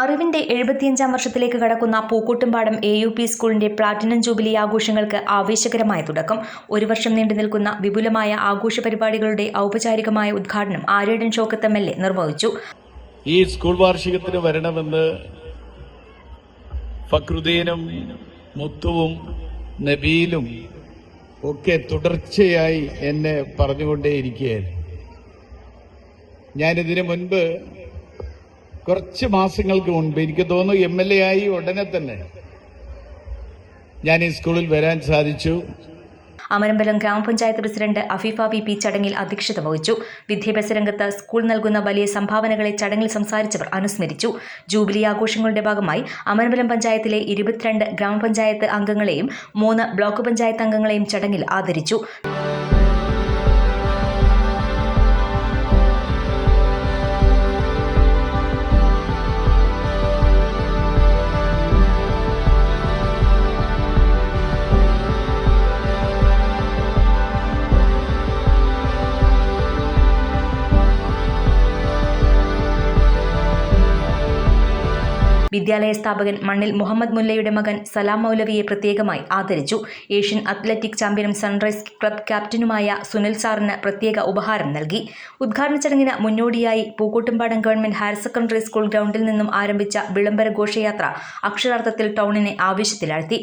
അറിവിന്റെ 75ാം വർഷത്തിലേക്ക് കടക്കുന്ന പൂക്കോട്ടുംപാടം AUP സ്കൂളിന്റെ പ്ലാറ്റിനം ജൂബിലി ആഘോഷങ്ങൾക്ക് ആവേശകരമായ തുടക്കം. ഒരു വർഷം നീണ്ടുനിൽക്കുന്ന വിപുലമായ ആഘോഷ പരിപാടികളുടെ ഔപചാരികമായ ഉദ്ഘാടനം ആര്യടൻ ഷൗക്കത്ത് MLA നിർവഹിച്ചു. ഈ സ്കൂൾ വാർഷികത്തിന് വരണമെന്ന് ഫക്രുദ്ദീനും മുത്തുവും നബീലും ഒക്കെ തുടർച്ചയായി എന്നെ പറഞ്ഞുകൊണ്ടേയിരിക്കുകയായിരുന്നു. ഞാനിതിനു മുൻപ് കുറച്ച് മാസങ്ങൾക്ക് മുൻപ് എനിക്ക് തോന്നുന്നു MLA ആയി ഉടനെ തന്നെ ഞാൻ ഈ സ്കൂളിൽ വരാൻ സാധിച്ചു. അമരമ്പലം ഗ്രാമപഞ്ചായത്ത് പ്രസിഡന്റ് അഫീഫ VP ചടങ്ങിൽ അധ്യക്ഷത വഹിച്ചു. വിദ്യാഭ്യാസ രംഗത്ത് സ്കൂൾ നൽകുന്ന വലിയ സംഭാവനകളെ ചടങ്ങിൽ സംസാരിച്ചവർ അനുസ്മരിച്ചു. ജൂബിലി ആഘോഷങ്ങളുടെ ഭാഗമായി അമരമ്പലം പഞ്ചായത്തിലെ 22 ഗ്രാമപഞ്ചായത്ത് അംഗങ്ങളെയും 3 ബ്ലോക്ക് പഞ്ചായത്ത് അംഗങ്ങളെയും ചടങ്ങിൽ ആദരിച്ചു. വിദ്യാലയ സ്ഥാപകൻ മണ്ണിൽ മുഹമ്മദ് മുല്ലയുടെ മകൻ സലാം മൗലവിയെ പ്രത്യേകമായി ആദരിച്ചു. ഏഷ്യൻ അത്ലറ്റിക് ചാമ്പ്യനും സൺറൈസ് ക്ലബ് ക്യാപ്റ്റനുമായ സുനിൽ സാറിന് പ്രത്യേക ഉപഹാരം നൽകി. ഉദ്ഘാടന ചടങ്ങിന് മുന്നോടിയായി Pookkottumpadam government higher secondary school ഗ്രൗണ്ടിൽ നിന്നും ആരംഭിച്ച വിളംബര ഘോഷയാത്ര അക്ഷരാർത്ഥത്തിൽ ടൗണിനെ ആവേശത്തിലാഴ്ത്തി.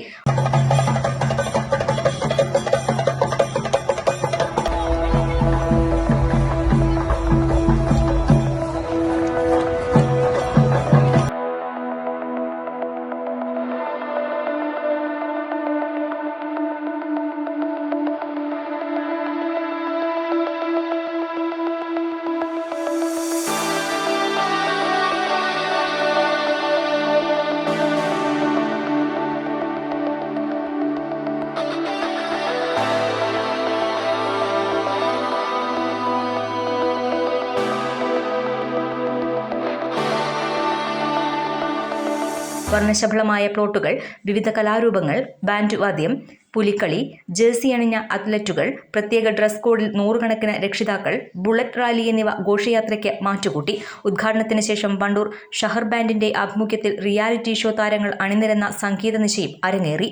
വർണ്ണശബളമായ പ്ലോട്ടുകൾ, വിവിധ കലാരൂപങ്ങൾ, ബാൻഡ് വാദ്യം, പുലിക്കളി, ജേഴ്സി അണിഞ്ഞ അത്ലറ്റുകൾ, പ്രത്യേക ഡ്രസ് കോഡിൽ നൂറുകണക്കിന് രക്ഷിതാക്കൾ, ബുള്ളറ്റ് റാലി എന്നിവ ഘോഷയാത്രയ്ക്ക് മാറ്റുകൂട്ടി. ഉദ്ഘാടനത്തിന് ശേഷം വണ്ടൂർ ഷഹർ ബാൻഡിന്റെ ആഭിമുഖ്യത്തിൽ റിയാലിറ്റി ഷോ താരങ്ങൾ അണിനിരന്ന സംഗീത നിശയും അരങ്ങേറി.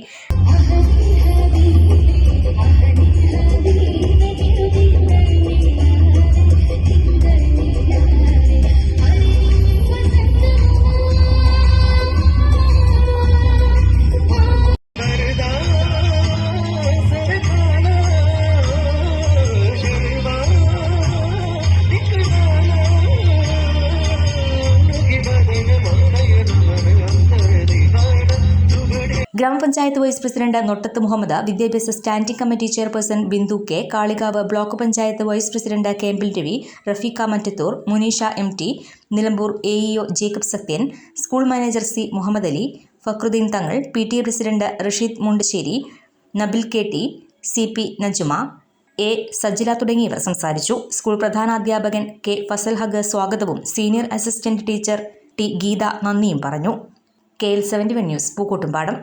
ഗ്രാമപഞ്ചായത്ത് വൈസ് പ്രസിഡന്റ് നൊട്ടത്ത് മുഹമ്മദ്, വിദ്യാഭ്യാസ standing committee chairperson Bindu K, Kalikavu block panchayat vice president Kempil Ravi, Rafeeqa Mattathur, Munisha MT, Nilambur AEO Jacob Sathyan, school manager C Muhammad Ali, Fakhruddin Thangal, PTA president Rasheed Mundassery, Nabil KT, CP Najuma, A Sajila തുടങ്ങിയവർ സംസാരിച്ചു. സ്കൂൾ പ്രധാനാധ്യാപകൻ K ഫസൽ ഹഗ് സ്വാഗതവും senior assistant teacher T Geetha നന്ദിയും പറഞ്ഞു. KL 71 news Pookkottumpadam.